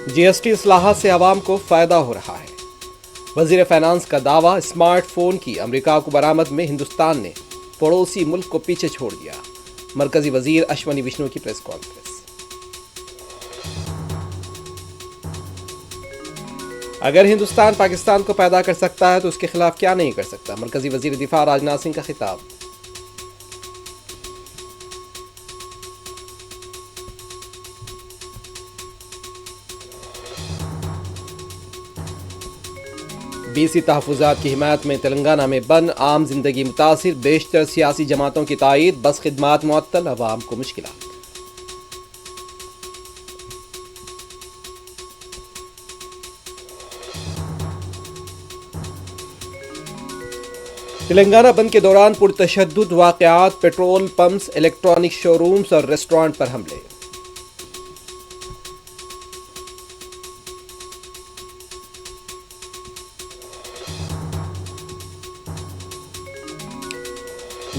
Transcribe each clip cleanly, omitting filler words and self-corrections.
جی S T اصلاحات سے عوام کو فائدہ ہو رہا ہے۔ وزیر فائنانس کا دعویٰ، اسمارٹ فون کی امریکہ کو برآمد میں ہندوستان نے پڑوسی ملک کو پیچھے چھوڑ دیا۔ مرکزی وزیر اشونی وشنو کی پریس کانفرنس۔ اگر ہندوستان پاکستان کو پیدا کر سکتا ہے تو اس کے خلاف کیا نہیں کر سکتا، مرکزی وزیر دفاع راجناتھ سنگھ کا خطاب۔ BC تحفظات کی حمایت میں تلنگانہ میں بند، عام زندگی متاثر، بیشتر سیاسی جماعتوں کی تائید، بس خدمات معطل، عوام کو مشکلات۔ تلنگانہ بند کے دوران پرتشدد واقعات، پیٹرول پمپس، الیکٹرانک شو رومز اور ریسٹورانٹ پر حملے۔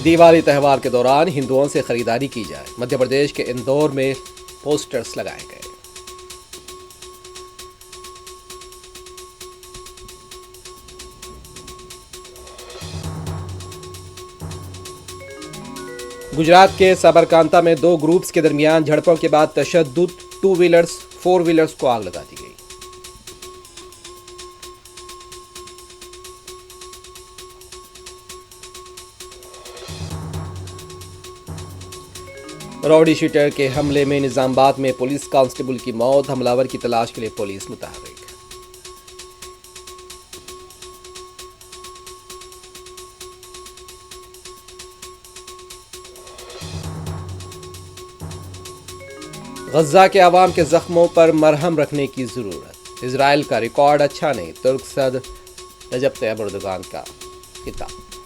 دیوالی تہوار کے دوران ہندوؤں سے خریداری کی جائے، مدھیہ پردیش کے اندور میں پوسٹرز لگائے گئے۔ گجرات کے سابرکانتا میں 2 گروپس کے درمیان جھڑپوں کے بعد تشدد، 2 ویلرز 4 ویلرز کو آگ لگا دی گئی۔ راؤڈی شیٹر کے حملے میں نظام آباد میں پولیس کانسٹیبل کی موت، حملاور کی تلاش کے لیے پولیس متحرک۔ غزہ کے عوام کے زخموں پر مرہم رکھنے کی ضرورت، اسرائیل کا ریکارڈ اچھا نہیں، ترک صدر رجب طیب اردوغان کا خطاب۔